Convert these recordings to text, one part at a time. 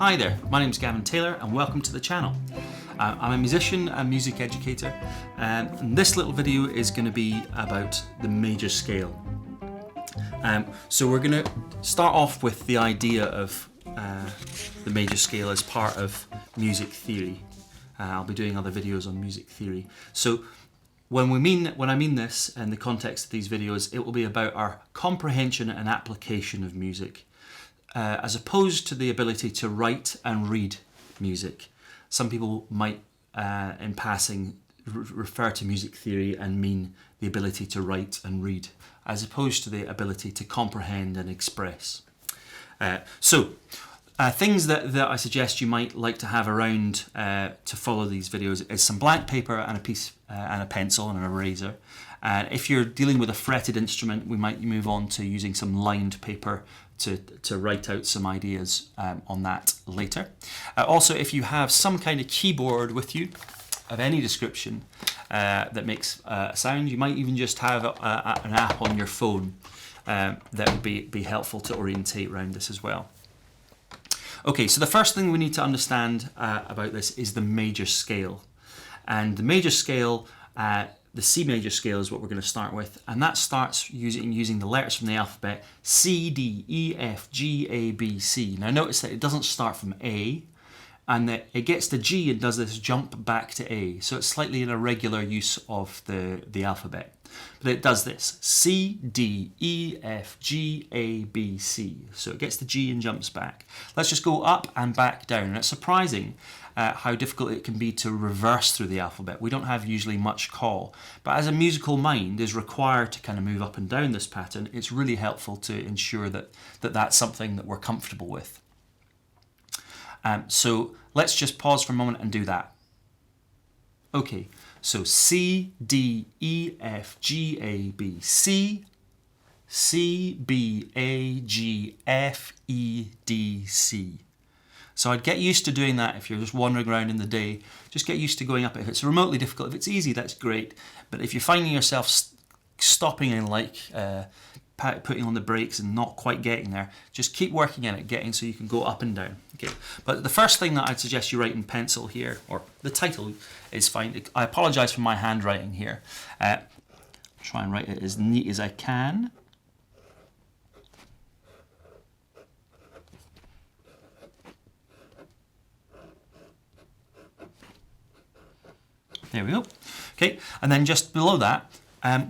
Hi there, my name is Gavin Taylor and welcome to the channel. I'm a musician and music educator, and this little video is going to be about the major scale. So we're going to start off with the idea of the major scale as part of music theory. I'll be doing other videos on music theory. So when I mean this in the context of these videos, it will be about our comprehension and application of music, as opposed to the ability to write and read music. Some people might, in passing, refer to music theory and mean the ability to write and read, as opposed to the ability to comprehend and express. Things that I suggest you might like to have around to follow these videos is some blank paper and a pencil and an eraser. And if you're dealing with a fretted instrument, we might move on to using some lined paper to write out some ideas on that later. Also, if you have some kind of keyboard with you of any description that makes a sound, you might even just have an app on your phone that would be helpful to orientate around this as well. Okay, so the first thing we need to understand about this is the major scale. And the major scale, the C major scale is what we're going to start with, and that starts using the letters from the alphabet C, D, E, F, G, A, B, C. Now notice that it doesn't start from A, and that it gets to G and does this jump back to A. So it's slightly an irregular use of the alphabet. But it does this: C, D, E, F, G, A, B, C. So it gets to G and jumps back. Let's just go up and back down. And it's surprising how difficult it can be to reverse through the alphabet. We don't have usually much call. But as a musical mind is required to kind of move up and down this pattern, it's really helpful to ensure that that's something that we're comfortable with. So let's just pause for a moment and do that. Okay. So C, D, E, F, G, A, B, C, C, B, A, G, F, E, D, C. So I'd get used to doing that if you're just wandering around in the day. Just get used to going up. If it's remotely difficult, if it's easy, that's great. But if you're finding yourself stopping and putting on the brakes and not quite getting there, just keep working at it, getting so you can go up and down. Okay. But the first thing that I'd suggest you write in pencil here, or the title is fine. I apologise for my handwriting here. Try and write it as neat as I can. There we go. Okay, and then just below that,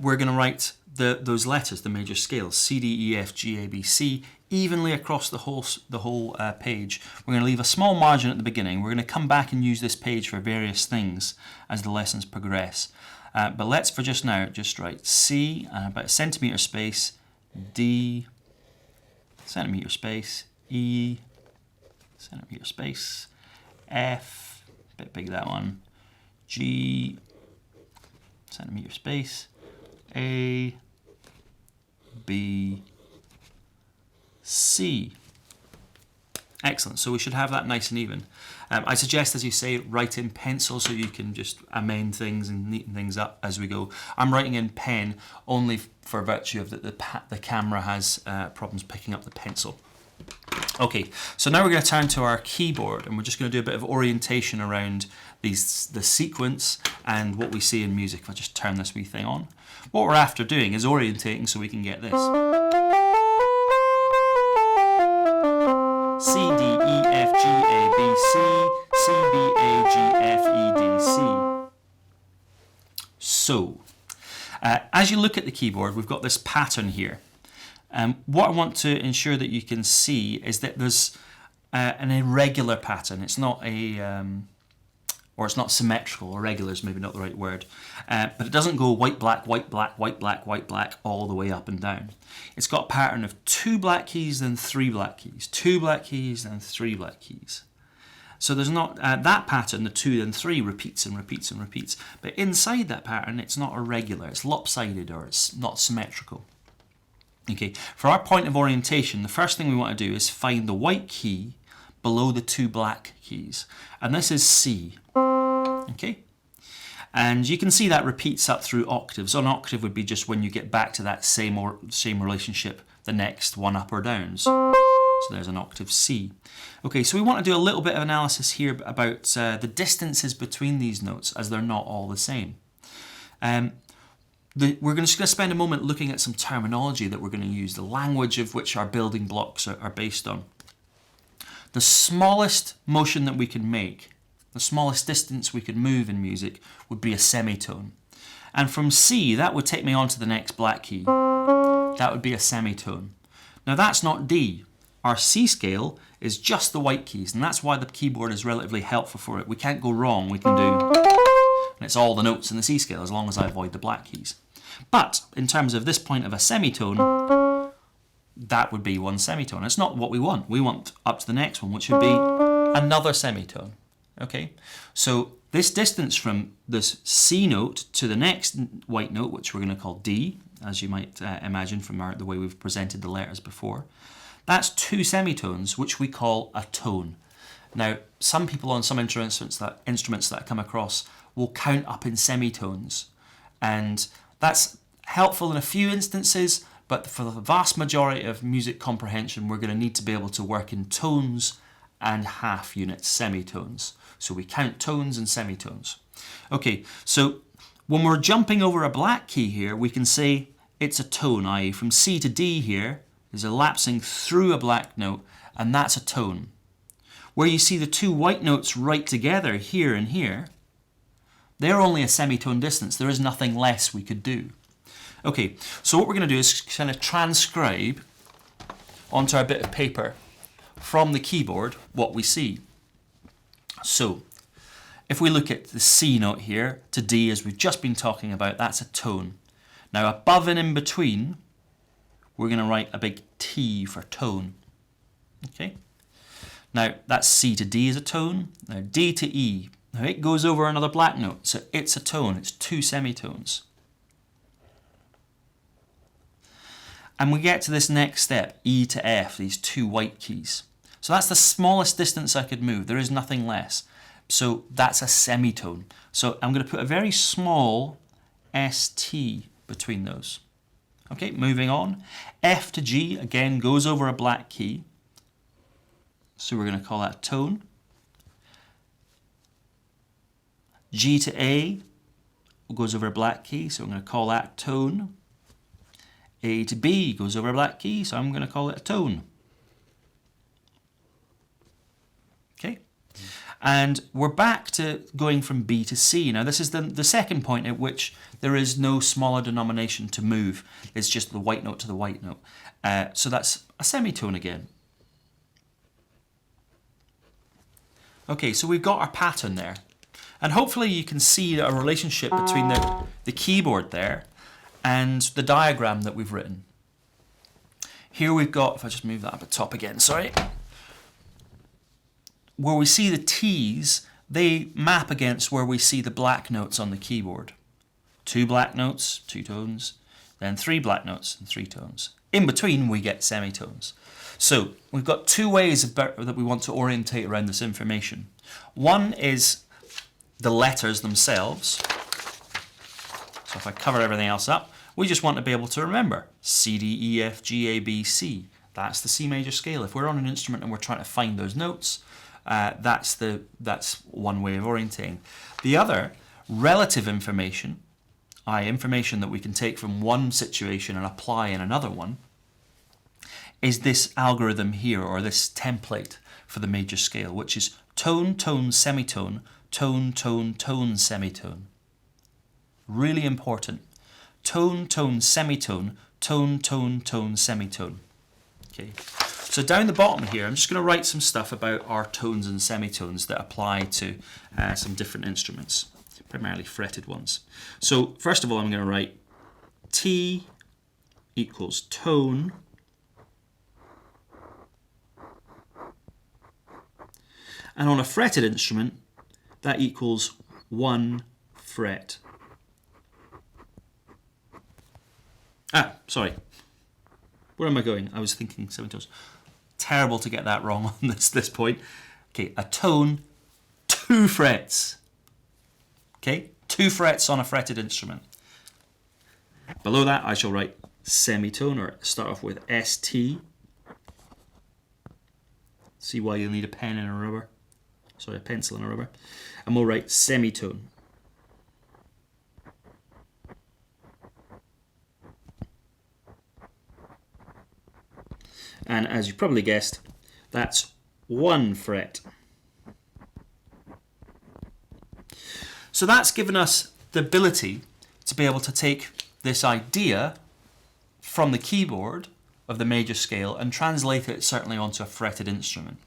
we're going to write those letters, the major scales, C, D, E, F, G, A, B, C, evenly across the whole page. We're going to leave a small margin at the beginning. We're going to come back and use this page for various things as the lessons progress. But let's, for just now, just write C, about a centimetre space, D, centimetre space, E, centimetre space, F, a bit big that one, G, centimetre space, A, B, C. Excellent, so we should have that nice and even. I suggest, as you say, write in pencil so you can just amend things and neaten things up as we go. I'm writing in pen only for virtue of that the camera has problems picking up the pencil. Okay, so now we're going to turn to our keyboard and we're just going to do a bit of orientation around the sequence and what we see in music. If I just turn this wee thing on. What we're after doing is orientating so we can get this. C, D, E, F, G, A, B, C, C, B, A, G, F, E, D, C. So, as you look at the keyboard, we've got this pattern here. What I want to ensure that you can see is that there's an irregular pattern. It's not or it's not symmetrical. Irregular is maybe not the right word, but it doesn't go white, black, white, black, white, black, white, black all the way up and down. It's got a pattern of 2 black keys, then 3 black keys, 2 black keys, then 3 black keys. So there's not that pattern, the 2 then 3 repeats and repeats and repeats. But inside that pattern, it's not irregular. It's lopsided or it's not symmetrical. Okay, for our point of orientation, the first thing we want to do is find the white key below the 2 black keys. And this is C. Okay? And you can see that repeats up through octaves. An octave would be just when you get back to that same relationship, the next one up or downs. So there's an octave C. Okay, so we want to do a little bit of analysis here about the distances between these notes, as they're not all the same. We're just going to spend a moment looking at some terminology that we're going to use, the language of which our building blocks are based on. The smallest motion that we can make, the smallest distance we could move in music, would be a semitone. And from C, that would take me on to the next black key. That would be a semitone. Now that's not D. Our C scale is just the white keys, and that's why the keyboard is relatively helpful for it. We can't go wrong. We can do, and it's all the notes in the C scale as long as I avoid the black keys. But in terms of this point of a semitone, that would be one semitone. It's not what we want. We want up to the next one, which would be another semitone. Okay, so this distance from this C note to the next white note, which we're going to call D, as you might imagine from the way we've presented the letters before, that's two semitones, which we call a tone. Now, some people on some instruments that I come across will count up in semitones, and that's helpful in a few instances, but for the vast majority of music comprehension, we're going to need to be able to work in tones and half units, semitones. So we count tones and semitones. Okay, so when we're jumping over a black key here, we can say it's a tone, i.e. from C to D here is elapsing through a black note, and that's a tone. Where you see the two white notes right together here and here, they're only a semitone distance. There is nothing less we could do. Okay, so what we're going to do is kind of transcribe onto our bit of paper from the keyboard what we see. So, if we look at the C note here to D, as we've just been talking about, that's a tone. Now above and in between, we're going to write a big T for tone. Okay. Now that's C to D is a tone. Now D to E. Now it goes over another black note, so it's a tone. It's two semitones. And we get to this next step, E to F, these two white keys. So that's the smallest distance I could move. There is nothing less. So that's a semitone. So I'm going to put a very small ST between those. Okay, moving on. F to G, again, goes over a black key. So we're going to call that a tone. G to A goes over a black key, so I'm going to call that tone. A to B goes over a black key, so I'm going to call it a tone. Okay, and we're back to going from B to C. Now this is the second point at which there is no smaller denomination to move. It's just the white note to the white note. So that's a semitone again. Okay, so we've got our pattern there. And hopefully you can see a relationship between the keyboard there and the diagram that we've written. Here we've got, if I just move that up at top again, sorry. Where we see the T's, they map against where we see the black notes on the keyboard. Two black notes, two tones, then three black notes and three tones. In between we get semitones. So we've got two ways that we want to orientate around this information. One is the letters themselves. So if I cover everything else up, we just want to be able to remember C, D, E, F, G, A, B, C. That's the C major scale. If we're on an instrument and we're trying to find those notes, that's one way of orientating. The other, relative information, i.e. information that we can take from one situation and apply in another one, is this algorithm here, or this template for the major scale, which is tone, tone, semitone, tone, tone, tone, semitone. Really important. Tone, tone, semitone, tone, tone, tone, semitone. Okay. So down the bottom here, I'm just going to write some stuff about our tones and semitones that apply to some different instruments, primarily fretted ones. So first of all, I'm going to write T equals tone and on a fretted instrument, that equals 1 fret. Sorry. Where am I going? I was thinking semitones. Terrible to get that wrong on this point. Okay, a tone, 2 frets. Okay, 2 frets on a fretted instrument. Below that, I shall write semitone, or start off with ST. See why you'll need a pen and a rubber. Sorry, a pencil and a rubber. And we'll write semitone. And as you probably guessed, that's 1 fret. So that's given us the ability to be able to take this idea from the keyboard of the major scale and translate it certainly onto a fretted instrument.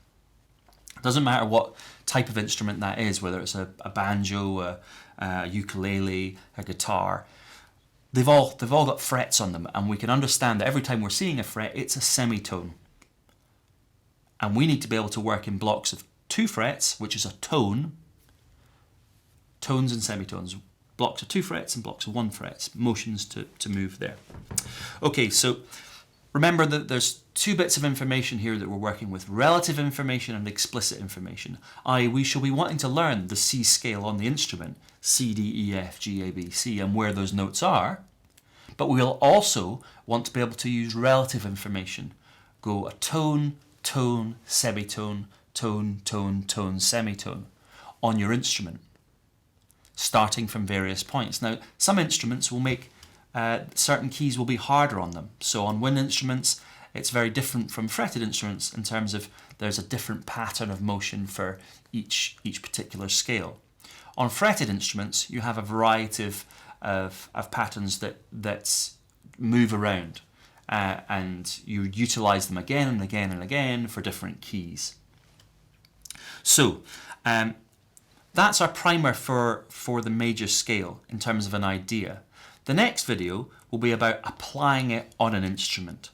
It doesn't matter what type of instrument that is, whether it's a banjo, a ukulele, a guitar. They've all got frets on them, and we can understand that every time we're seeing a fret, it's a semitone. And we need to be able to work in blocks of 2 frets, which is a tone, tones and semitones, blocks of 2 frets and blocks of 1 fret, motions to move there. Okay, so remember that there's 2 bits of information here that we're working with, relative information and explicit information, i.e. we shall be wanting to learn the C scale on the instrument, C, D, E, F, G, A, B, C, and where those notes are, but we'll also want to be able to use relative information. Go a tone, tone, semitone, tone, tone, tone, semitone on your instrument, starting from various points. Now, some instruments will make certain keys will be harder on them. So on wind instruments, it's very different from fretted instruments in terms of there's a different pattern of motion for each particular scale. On fretted instruments, you have a variety of patterns that move around, and you utilize them again and again and again for different keys. So that's our primer for the major scale in terms of an idea. The next video will be about applying it on an instrument.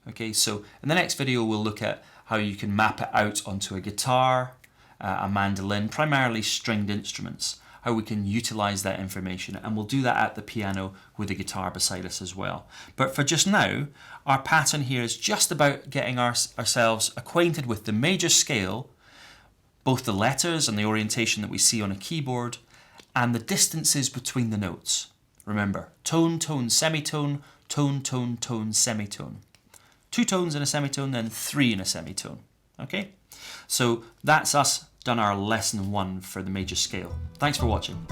Okay, so in the next video we'll look at how you can map it out onto a guitar, a mandolin, primarily stringed instruments, how we can utilize that information, and we'll do that at the piano with the guitar beside us as well. But for just now, our pattern here is just about getting ourselves acquainted with the major scale, both the letters and the orientation that we see on a keyboard, and the distances between the notes. Remember, tone, tone, semitone, tone, tone, tone, semitone. 2 tones in a semitone, then 3 in a semitone. Okay? So that's us done our lesson 1 for the major scale. Thanks for watching.